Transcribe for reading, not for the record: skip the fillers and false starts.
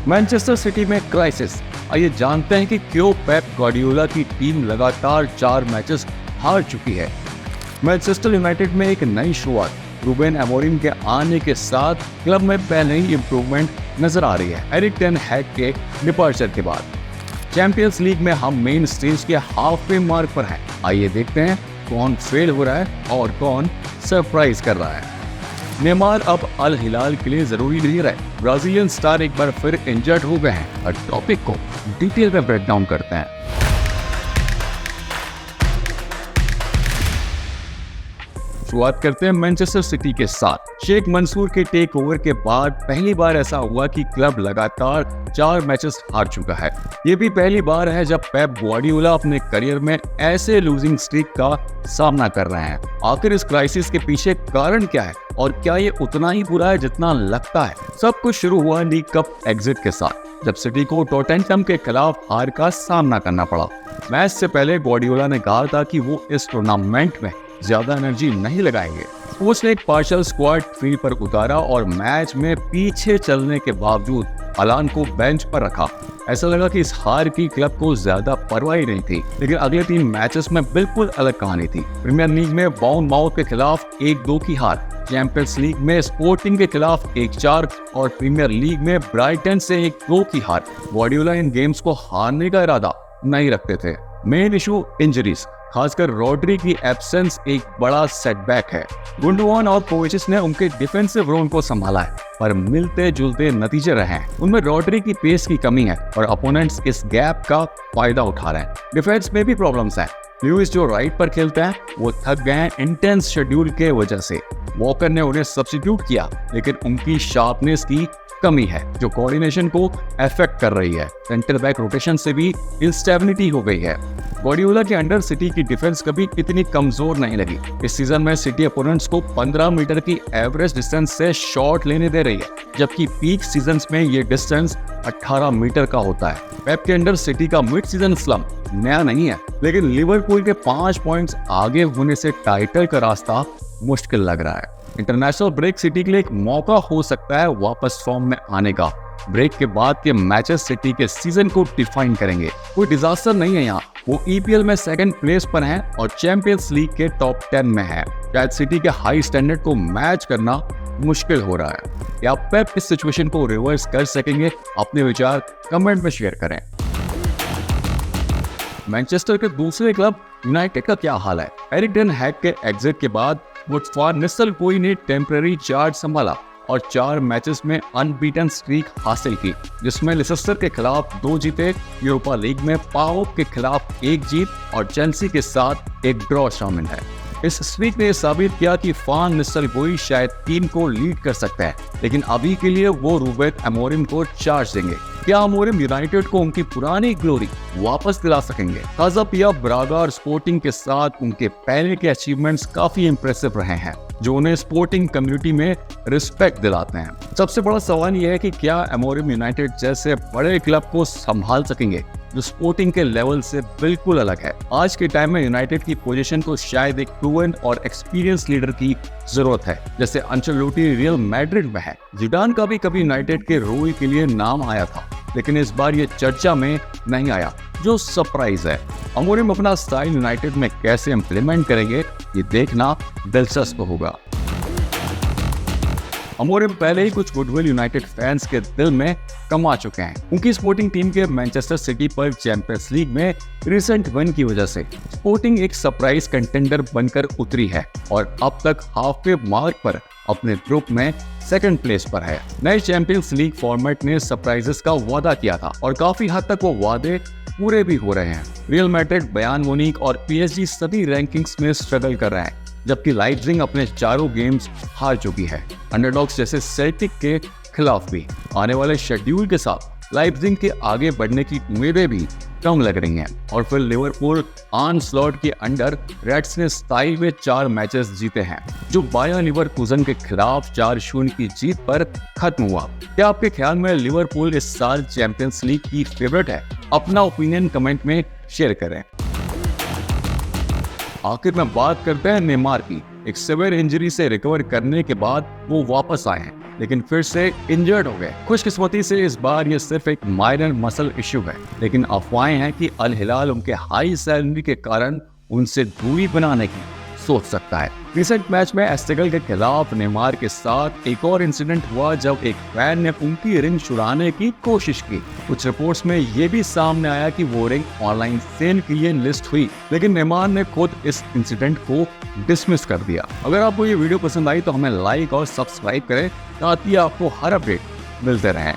Manchester city में crisis. आइए जानते हैं कि क्यों पेप गार्डियोला की टीम लगातार 4 मैचेस हार चुकी है। मैनचेस्टर यूनाइटेड में एक नई शुरुआत। रूबेन अमोरिम के आने के साथ क्लब में पहले ही इंप्रूवमेंट नजर आ रही है एरिक टेन हैग के डिपार्चर के बाद। चैंपियंस लीग में हम मेन स्टेज के हाफ वे मार्क पर हैं। आइए देखते हैं कौन फेल हो रहा है और कौन सरप्राइज कर रहा है। नेमार अब अल हिलाल के लिए जरूरी नहीं रहे। ब्राजीलियन स्टार एक बार फिर इंजर्ड हो गए हैं और टॉपिक को डिटेल में ब्रेक डाउन करते हैं। शुरुआत करते हैं मैनचेस्टर सिटी के साथ। शेख मंसूर के टेक ओवर के बाद पहली बार ऐसा हुआ कि क्लब लगातार 4 मैचेस हार चुका है। ये भी पहली बार है जब पेप गार्डियोला अपने करियर में ऐसे लूजिंग स्ट्रीक का सामना कर रहे हैं। आखिर इस क्राइसिस के पीछे कारण क्या है और क्या ये उतना ही बुरा है जितना लगता है? सब कुछ शुरू हुआ लीग कप एग्जिट के साथ, जब सिटी को टॉटेनहम के खिलाफ हार का सामना करना पड़ा। मैच से पहले गार्डियोला ने कहा था कि वो इस टूर्नामेंट में ज्यादा एनर्जी नहीं लगाएंगे। उसने एक पार्शल स्क्वाड फील्ड पर उतारा और मैच में पीछे चलने के बावजूद अलान को बेंच पर रखा। ऐसा लगा कि इस हार की क्लब को ज्यादा परवाह ही नहीं थी, लेकिन अगले 3 मैचेस में बिल्कुल अलग कहानी थी। प्रीमियर लीग में बाउंडमाउथ के खिलाफ 1-2 की हार, चैंपियंस लीग में स्पोर्टिंग के खिलाफ 1-4 और प्रीमियर लीग में ब्राइटन से 1-2 की हार। गार्डियोला इन गेम्स को हारने का इरादा नहीं रखते थे। मेन इशू इंजरीज, खासकर रॉड्री की एब्सेंस एक बड़ा सेटबैक है। गुंडोगान और कोवेचिच ने उनके डिफेंसिव रोल को संभाला है, पर मिलते जुलते नतीजे रहे हैं। उनमें रॉड्री की पेस की कमी है और अपोनेंट्स इस गैप का फायदा उठा रहे हैं। डिफेंस में भी प्रॉब्लम्स हैं। लुइस जो राइट पर खेलते हैं वो थक गए हैं इंटेंस शेड्यूल के वजह से। वॉकर ने उन्हें सब्स्टिट्यूट किया, लेकिन उनकी शार्पनेस की कमी है जो कोऑर्डिनेशन को अफेक्ट कर रही है। सेंटर बैक रोटेशन से भी इंस्टेबिलिटी हो गई है। गार्डियोला के अंडर सिटी की डिफेंस कभी इतनी कमजोर नहीं लगी। इस सीजन में सिटी अपोनेंट्स को 15 मीटर की एवरेज डिस्टेंस से शॉट लेने दे रही है, जबकि पीक सीजन्स में ये डिस्टेंस 18 मीटर का होता है। पेप के अंडर सिटी का मिड सीजन स्लम्प नया नहीं है, लेकिन लिवरपूल के 5 पॉइंट्स आगे होने से टाइटल का रास्ता मुश्किल लग रहा है। इंटरनेशनल ब्रेक सिटी के लिए एक मौका हो सकता है वापस फॉर्म में आने का। ब्रेक के बाद के मैचेस सिटी के सीजन को डिफाइन करेंगे। कोई डिजास्टर नहीं है यहाँ। वो ईपीएल में 2nd प्लेस पर हैं और चैंपियंस लीग के टॉप 10 में है। शायद सिटी के हाई स्टैंडर्ड को मैच करना मुश्किल हो रहा है। या पेप इस सिचुएशन को रिवर्स कर सकेंगे? अपने विचार कमेंट में शेयर करें। मैनचेस्टर के दूसरे क्लब यूनाइटेड का क्या हाल है? एरिक टेन हैग के एग्जिट के बाद वुड वान निस्टेलरोय ने टेम्पररी चार्ज संभाला और 4 मैचेस में अनबीटन स्ट्रीक हासिल की, जिसमें लेसेस्टर के खिलाफ 2 जीते, यूरोपा लीग में पाओक के खिलाफ 1 जीत और चेल्सी के साथ 1 ड्रॉ शामिल है। इस स्ट्रीक ने साबित किया कि फान निस्टेलरोय शायद टीम को लीड कर सकते हैं, लेकिन अभी के लिए वो रूबेन अमोरिम को चार्ज देंगे। क्या अमोरिम यूनाइटेड को उनकी पुरानी ग्लोरी वापस दिला सकेंगे? ताजा पिया ब्रागा और स्पोर्टिंग के साथ उनके पहले के अचीवमेंट्स काफी इंप्रेसिव रहे हैं, जो उन्हें स्पोर्टिंग कम्युनिटी में रिस्पेक्ट दिलाते हैं। सबसे बड़ा सवाल यह है कि क्या अमोरिम यूनाइटेड जैसे बड़े क्लब को संभाल सकेंगे, जो स्पोर्टिंग के लेवल से बिल्कुल अलग है। आज के टाइम में यूनाइटेड की पोजीशन को शायद एक प्रूवन और एक्सपीरियंस लीडर की जरूरत है, जैसे अंचेलोटी रियल मैड्रिड में है। जिडान का भी कभी यूनाइटेड के रोल के लिए नाम आया था, लेकिन इस बार ये चर्चा में नहीं आया, जो सरप्राइज है। अमोरिम अपना स्टाइल यूनाइटेड में कैसे इम्प्लीमेंट करेंगे, ये देखना दिलचस्प होगा। अमोरिम पहले ही कुछ गुडविल यूनाइटेड फैंस के दिल में कमा चुके हैं। उनकी स्पोर्टिंग टीम के मैनचेस्टर सिटी पर चैंपियंस लीग में रिसेंट विन की वजह से स्पोर्टिंग एक सरप्राइज कंटेंडर बनकर उतरी है और अब तक हाफ वे मार्क पर अपने ग्रुप में 2nd प्लेस पर है। नए चैंपियंस लीग फॉर्मेट ने सरप्राइजेस का वादा किया था और काफी हद तक वो वादे पूरे भी हो रहे हैं। रियल मैड्रिड, बायर्न म्यूनिख और पीएसजी सभी रैंकिंग्स में स्ट्रगल कर रहे हैं, जबकि लाइप्जिग अपने 4 गेम्स हार चुकी है, अंडरडॉग्स जैसे सेल्टिक के खिलाफ भी। आने वाले शेड्यूल के साथ लाइप्जिग के आगे बढ़ने की उम्मीदें भी कम लग रही हैं। और फिर लिवरपूल आर्ने के अंडर रेड्स ने स्टाइल में 4 मैचेस जीते हैं, जो बायर लीवरकुसन के खिलाफ 4-0 की जीत पर खत्म हुआ। क्या आपके ख्याल में लिवरपूल इस साल चैंपियंस लीग की फेवरेट है? अपना ओपिनियन कमेंट में शेयर करें। आखिर में बात करते हैं नेमार की। एक सीवियर इंजरी से रिकवर करने के बाद वो वापस आए हैं, लेकिन फिर से इंजर्ड हो गए। खुशकिस्मती से इस बार ये सिर्फ एक माइनर मसल इश्यू है, लेकिन अफवाहें हैं कि अल हिलाल उनके हाई सैलरी के कारण उनसे दूरी बनाने की सोच सकता है। रिसेंट मैच में एस्टेगल के खिलाफ नेमार के साथ एक और इंसिडेंट हुआ जब एक फैन ने उनकी रिंग चुराने की कोशिश की। कुछ रिपोर्ट्स में ये भी सामने आया कि वो रिंग ऑनलाइन सेल के लिए लिस्ट हुई, लेकिन नेमार ने खुद इस इंसिडेंट को डिसमिस कर दिया। अगर आपको ये वीडियो पसंद आई तो हमें लाइक और सब्सक्राइब करें ताकि आपको हर अपडेट मिलते रहें।